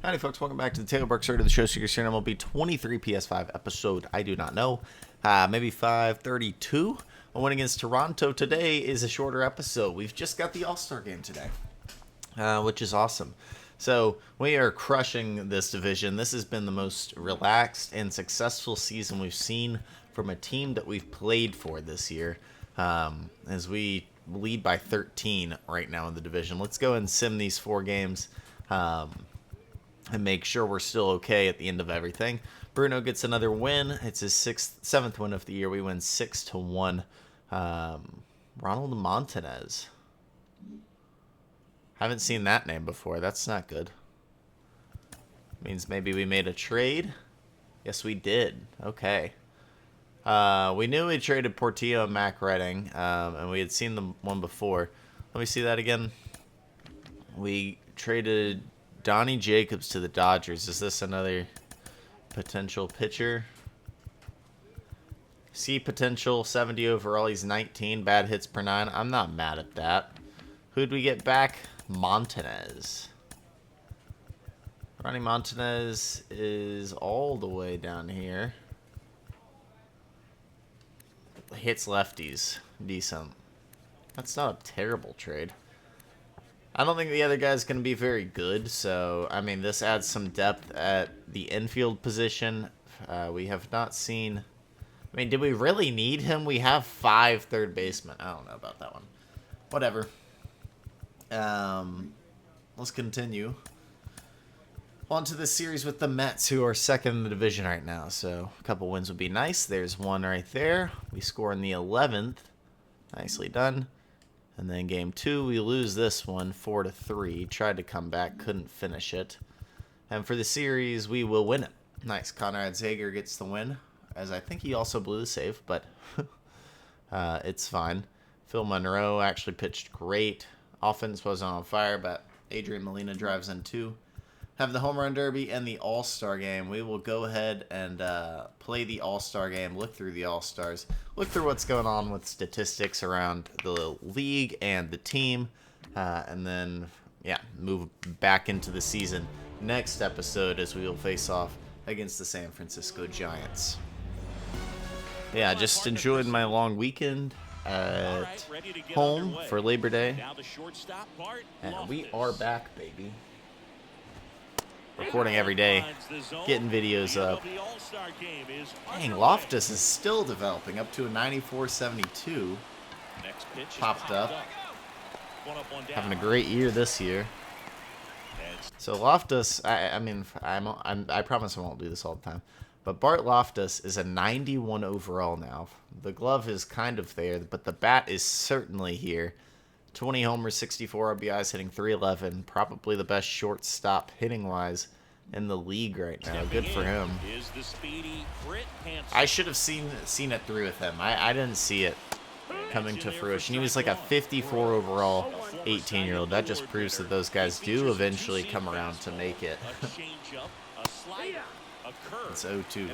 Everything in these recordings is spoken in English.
Howdy folks, welcome back to the Taylor Burke Start of the Show Seekers here on MLB 23 PS5 episode, I do not know, maybe 532. A win against Toronto today is a shorter episode. We've just got the All-Star game today, which is awesome. So we are crushing this division. This has been the most relaxed and successful season we've seen from a team that we've played for this year, as we lead by 13 right now in the division. Let's go and sim these 4 games. And make sure we're still okay at the end of everything. Bruno gets another win. It's his 7th win of the year. We win 6-1. Ronald Montanez. Haven't seen that name before. That's not good. Means maybe we made a trade. Yes, we did. Okay. We knew we traded Portillo and Mac Redding, and we had seen the one before. Let me see that again. We traded Donnie Jacobs to the Dodgers. Is this another potential pitcher? See potential, 70 overall. He's 19, bad hits per 9. I'm not mad at that. Who'd we get back? Montanez. Ronnie Montanez is all the way down here. Hits lefties. Decent. That's not a terrible trade. I don't think the other guy's going to be very good, so, I mean, this adds some depth at the infield position. We have not seen... I mean, did we really need him? We have 5 third basemen. I don't know about that one. Whatever. Let's continue. On to this series with the Mets, who are second in the division right now, so a couple wins would be nice. There's one right there. We score in the 11th. Nicely done. And then game 2, we lose this one 4-3. Tried to come back, couldn't finish it. And for the series, we will win it. Nice. Conrad Zager gets the win, as I think he also blew the save, but it's fine. Phil Monroe actually pitched great. Offense wasn't on fire, but Adrian Molina drives in 2. Have the home run derby and the All-Star game. We will go ahead and play the All-Star game, look through the All-Stars, look through what's going on with statistics around the league and the team, and then, yeah, move back into the season next episode as we will face off against the San Francisco Giants. Yeah, just enjoyed my long weekend at home for Labor Day, and we are back, baby. Recording every day, getting videos up. Dang, Loftus is still developing up to a 94-72. Popped up. Having a great year this year. So Loftus, I mean, I promise I won't do this all the time, but Bart Loftus is a 91 overall now. The glove is kind of there, but the bat is certainly here. 20 homers, 64 RBIs, hitting .311. Probably the best shortstop hitting-wise in the league right now. Good for him. I should have seen it through with him. I didn't see it coming to fruition. He was like a 54 overall 18-year-old. That just proves that those guys do eventually come around to make it. It's 0-2.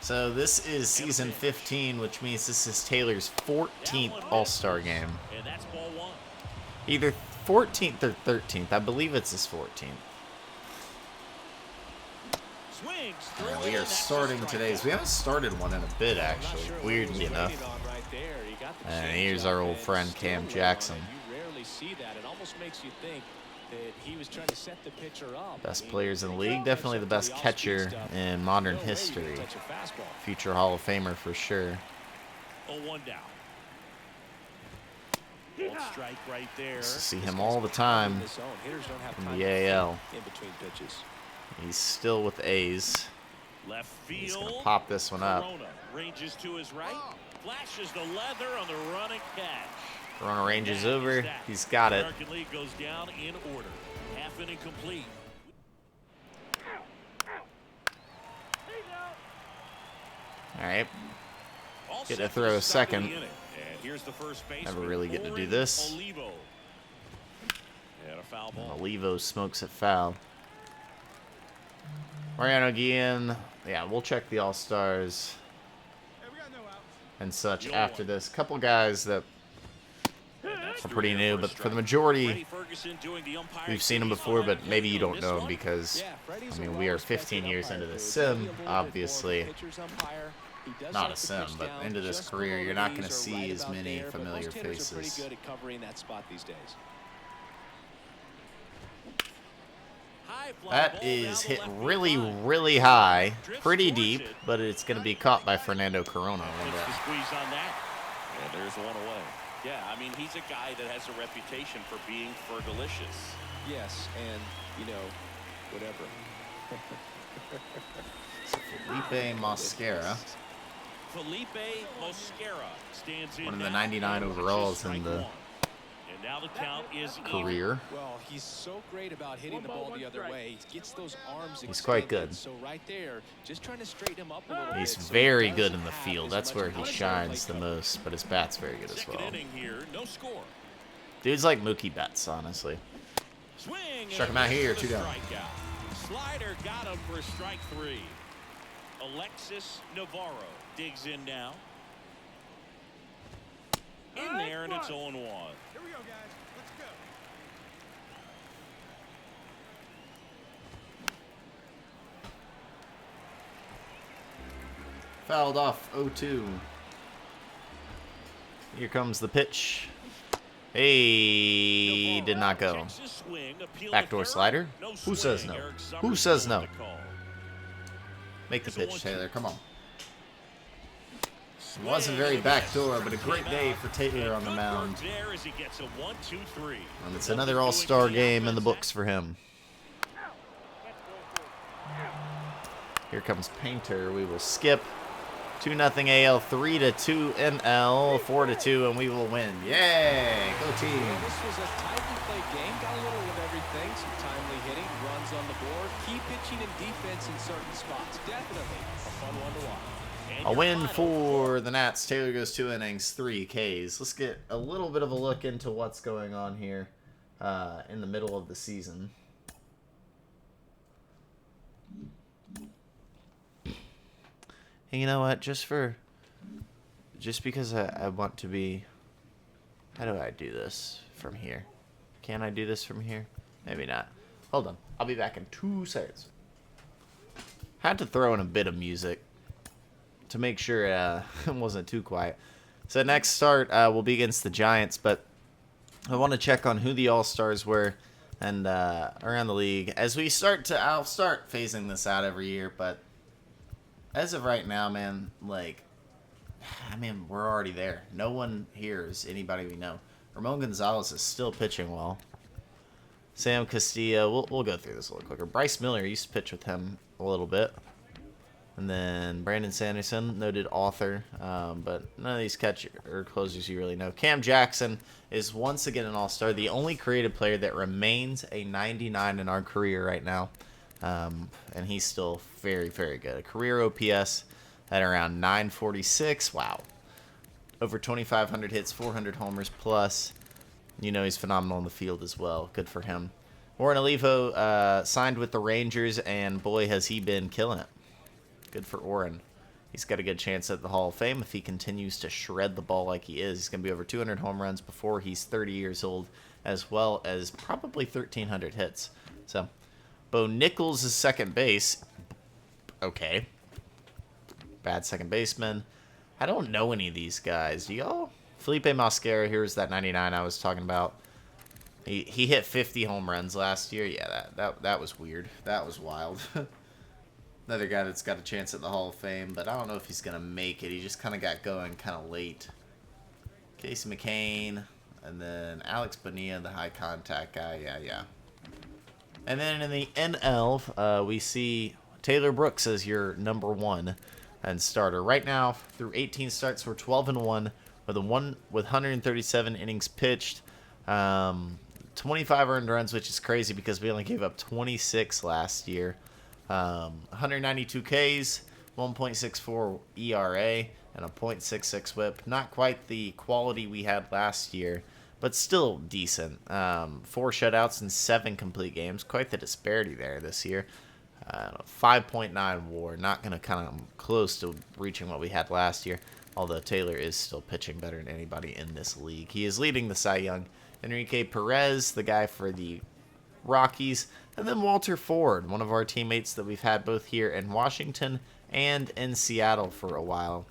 So this is season 15, which means this is Taylor's 14th All-Star game. Either 14th or 13th. I believe it's his 14th. Yeah, we are starting today's. We haven't started one in a bit, actually, weirdly enough. And here's our old friend Cam Jackson. Best players in the league, definitely the best catcher in modern history. Future Hall of Famer for sure. Used to see him all the time in the AL. He's still with A's. He's going to pop this one up. Corona ranges over. He's got it. All right. Get to throw a second. Never really get to do this. Olivo smokes it foul. Mariano Guillen. Yeah, we'll check the All-Stars and such after this. Couple guys that are pretty new, but for the majority We've seen him before, but maybe you don't know him because, I mean, we are 15 years into this sim, obviously. Not a sim, but into this career, you're not going to see as many familiar faces. That is hit really, really high, pretty deep, but it's going to be caught by Fernando Corona. And there's one away. Yeah, I mean, he's a guy that has a reputation for being fergalicious. Yes, and, you know, whatever. Felipe Mosquera. Felipe Mosquera stands in one of the 99 overalls in the and now the count is career. Well, he's so great about hitting the ball the other way. He gets those arms. He's quite good. So right there, just trying to straighten him up a little He's bit. very good in the field. That's where he shines the most, but his bat's very good as well. Dude's like Mookie Betts, honestly. Struck him out here, 2 down. Slider got him for strike 3. Alexis Navarro digs in now. In there, and it's 0-1. Here we go, guys. Let's go. Fouled off 0-2. Here comes the pitch. Hey, did not go. Backdoor slider? Who says no? Who says no? Make the pitch, Taylor. Come on. It wasn't very backdoor, but a great day for Taylor on the mound. And it's another All-Star game in the books for him. Here comes Painter. We will skip. 2-0 AL, 3-2 NL, 4-2, and we will win. Yay! Go team! This was a tightly played game. Got a little of everything. Some timely hitting, runs on the board, key pitching and defense in certain spots. Definitely a fun one to watch. A win for the Nats. Taylor goes 2 innings, 3 Ks. Let's get a little bit of a look into what's going on here in the middle of the season. Hey, you know what? Just because I want to be... How do I do this from here? Can I do this from here? Maybe not. Hold on. I'll be back in 2 seconds. Had to throw in a bit of music to make sure it wasn't too quiet. So next start will be against the Giants, but I want to check on who the All-Stars were and around the league. As we I'll start phasing this out every year, but as of right now, man, like, I mean, we're already there. No one here is anybody we know. Ramon Gonzalez is still pitching well. Sam Castillo, we'll go through this a little quicker. Bryce Miller used to pitch with him a little bit. And then Brandon Sanderson, noted author, but none of these catcher or closers you really know. Cam Jackson is once again an All-Star, the only creative player that remains a 99 in our career right now. And he's still very, very good. A career OPS at around 946. Wow. Over 2,500 hits, 400 homers plus. You know he's phenomenal in the field as well. Good for him. Warren Olivo signed with the Rangers, and boy, has he been killing it. Good for Oren. He's got a good chance at the Hall of Fame if he continues to shred the ball like he is. He's going to be over 200 home runs before he's 30 years old, as well as probably 1,300 hits. So, Bo Nichols is second base. Okay. Bad second baseman. I don't know any of these guys. Do y'all? Felipe Mosquera, here's that 99 I was talking about. He hit 50 home runs last year. Yeah, that was weird. That was wild. Another guy that's got a chance at the Hall of Fame, but I don't know if he's going to make it. He just kind of got going kind of late. Casey McCain, and then Alex Bonilla, the high contact guy. Yeah. And then in the NL, we see Taylor Brooks as your number 1 and starter. Right now, through 18 starts, we're 12-1 with 137 innings pitched, 25 earned runs, which is crazy because we only gave up 26 last year. 192 Ks, 1.64 ERA, and a .66 WHIP. Not quite the quality we had last year, but still decent. 4 shutouts and 7 complete games. Quite the disparity there this year. 5.9 WAR. Not going to come close to reaching what we had last year, although Taylor is still pitching better than anybody in this league. He is leading the Cy Young Enrique Perez, the guy for the Rockies, and then Walter Ford, one of our teammates that we've had both here in Washington and in Seattle for a while.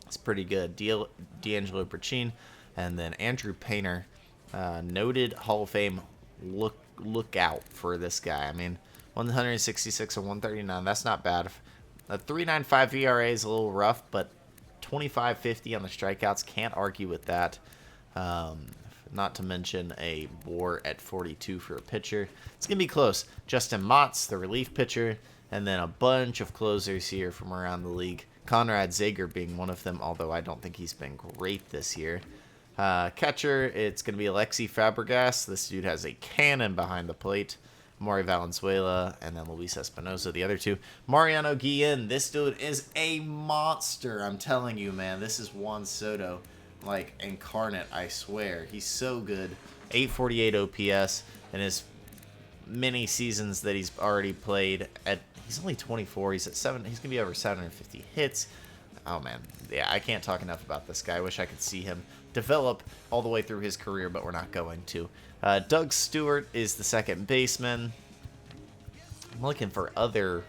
It's pretty good. D'Angelo Perchin, and then Andrew Painter, noted Hall of Fame. Look out for this guy. I mean, 166 and 139. That's not bad. A 3.95 ERA is a little rough, but 25.50 on the strikeouts. Can't argue with that. Not to mention a WAR at 42 for a pitcher. It's going to be close. Justin Motts, the relief pitcher, and then a bunch of closers here from around the league. Conrad Zager being one of them, although I don't think he's been great this year. Catcher, it's going to be Alexi Fabregas. This dude has a cannon behind the plate. Maury Valenzuela, and then Luis Espinosa, the other two. Mariano Guillen, this dude is a monster. I'm telling you, man. This is Juan Soto, like, incarnate, I swear. He's so good. 848 OPS in his many seasons that he's already played. He's only 24. He's at 7. He's going to be over 750 hits. Oh, man. Yeah, I can't talk enough about this guy. I wish I could see him develop all the way through his career, but we're not going to. Doug Stewart is the second baseman. I'm looking for other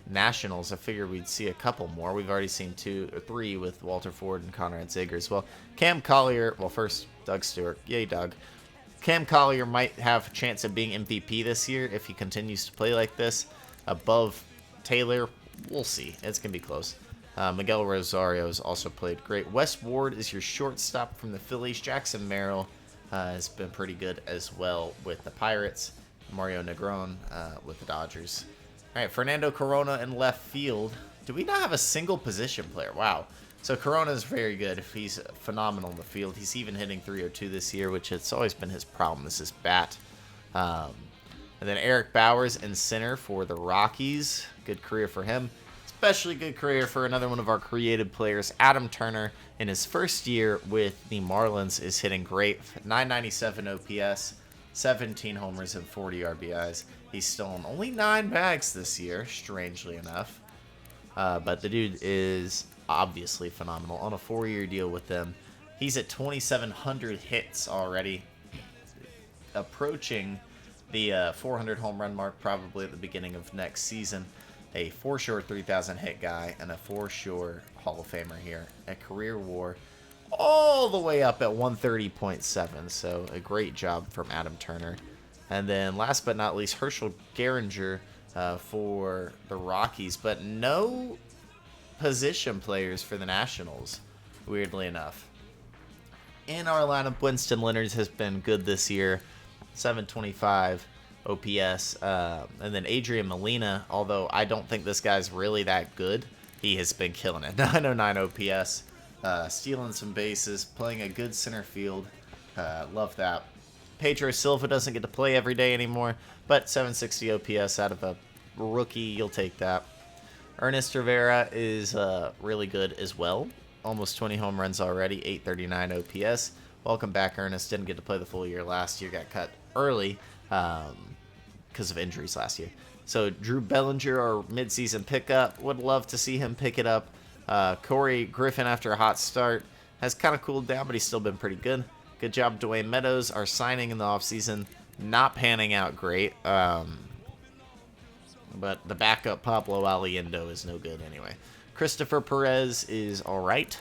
nationals. I figured we'd see a couple more. We've already seen 2 or 3 with Walter Ford and Conrad Zager as well. Cam Collier, well, first, Doug Stewart. Yay, Doug. Cam Collier might have a chance of being MVP this year if he continues to play like this. Above Taylor, we'll see. It's going to be close. Miguel Rosario has also played great. Wes Ward is your shortstop from the Phillies. Jackson Merrill has been pretty good as well with the Pirates. Mario Negron with the Dodgers. All right, Fernando Corona in left field. Do we not have a single position player? Wow. So Corona is very good. He's phenomenal in the field. He's even hitting 302 this year, which it's always been his problem. This is bat. And then Eric Bowers in center for the Rockies. Good career for him. Especially good career for another one of our creative players, Adam Turner. In his first year with the Marlins is hitting great. 997 OPS, 17 homers and 40 RBIs. He's stolen only 9 bags this year, strangely enough. But the dude is obviously phenomenal. On a 4-year deal with them. He's at 2,700 hits already. Approaching the 400 home run mark probably at the beginning of next season. A for-sure 3,000 hit guy and a for-sure Hall of Famer here. A career WAR all the way up at 130.7. So a great job from Adam Turner. And then last but not least, Herschel Geringer for the Rockies. But no position players for the Nationals, weirdly enough. In our lineup, Winston Leonard has been good this year. 725 OPS. And then Adrian Molina, although I don't think this guy's really that good, he has been killing it. 909 OPS. Stealing some bases, playing a good center field. Love that. Pedro Silva doesn't get to play every day anymore, but 760 OPS out of a rookie, you'll take that. Ernest Rivera is really good as well. Almost 20 home runs already, 839 OPS. Welcome back, Ernest. Didn't get to play the full year last year. Got cut early because of injuries last year. So Drew Bellinger, our midseason pickup. Would love to see him pick it up. Corey Griffin, after a hot start, has kind of cooled down, but he's still been pretty good. Good job, Dwayne Meadows. Our signing in the offseason, not panning out great. But the backup, Pablo Aliendo, is no good anyway. Christopher Perez is all right.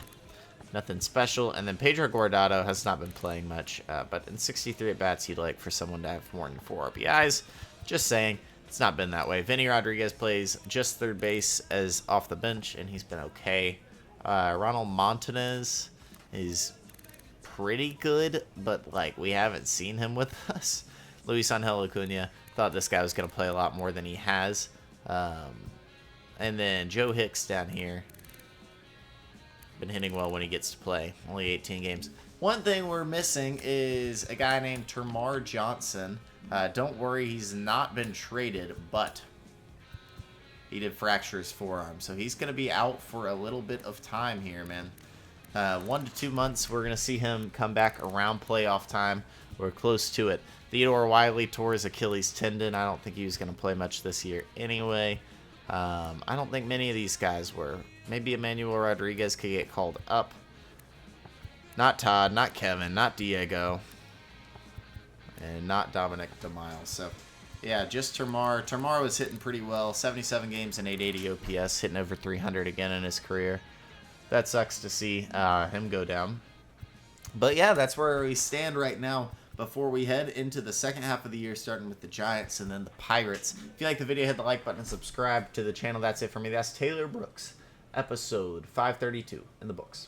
Nothing special. And then Pedro Guardado has not been playing much. But in 63 at-bats, you'd like for someone to have more than 4 RBIs. Just saying. It's not been that way. Vinny Rodriguez plays just third base as off the bench, and he's been okay. Ronald Montanez is pretty good, but like we haven't seen him with us. Luis Angel Acuna, thought this guy was going to play a lot more than he has. And then Joe Hicks down here. Been hitting well when he gets to play. Only 18 games. One thing we're missing is a guy named Termar Johnson. Don't worry, he's not been traded, but he did fracture his forearm. So he's going to be out for a little bit of time here, man. 1 to 2 months, we're going to see him come back around playoff time. We're close to it. Theodore Wiley tore his Achilles tendon. I don't think he was going to play much this year anyway. I don't think many of these guys were. Maybe Emmanuel Rodriguez could get called up. Not Todd, not Kevin, not Diego. and not Dominic DeMille. So, yeah, just Termar. Termar was hitting pretty well. 77 games and 880 OPS, hitting over 300 again in his career. That sucks to see him go down. But, yeah, that's where we stand right now before we head into the second half of the year, starting with the Giants and then the Pirates. If you like the video, hit the like button and subscribe to the channel. That's it for me. That's Taylor Brooks, episode 532 in the books.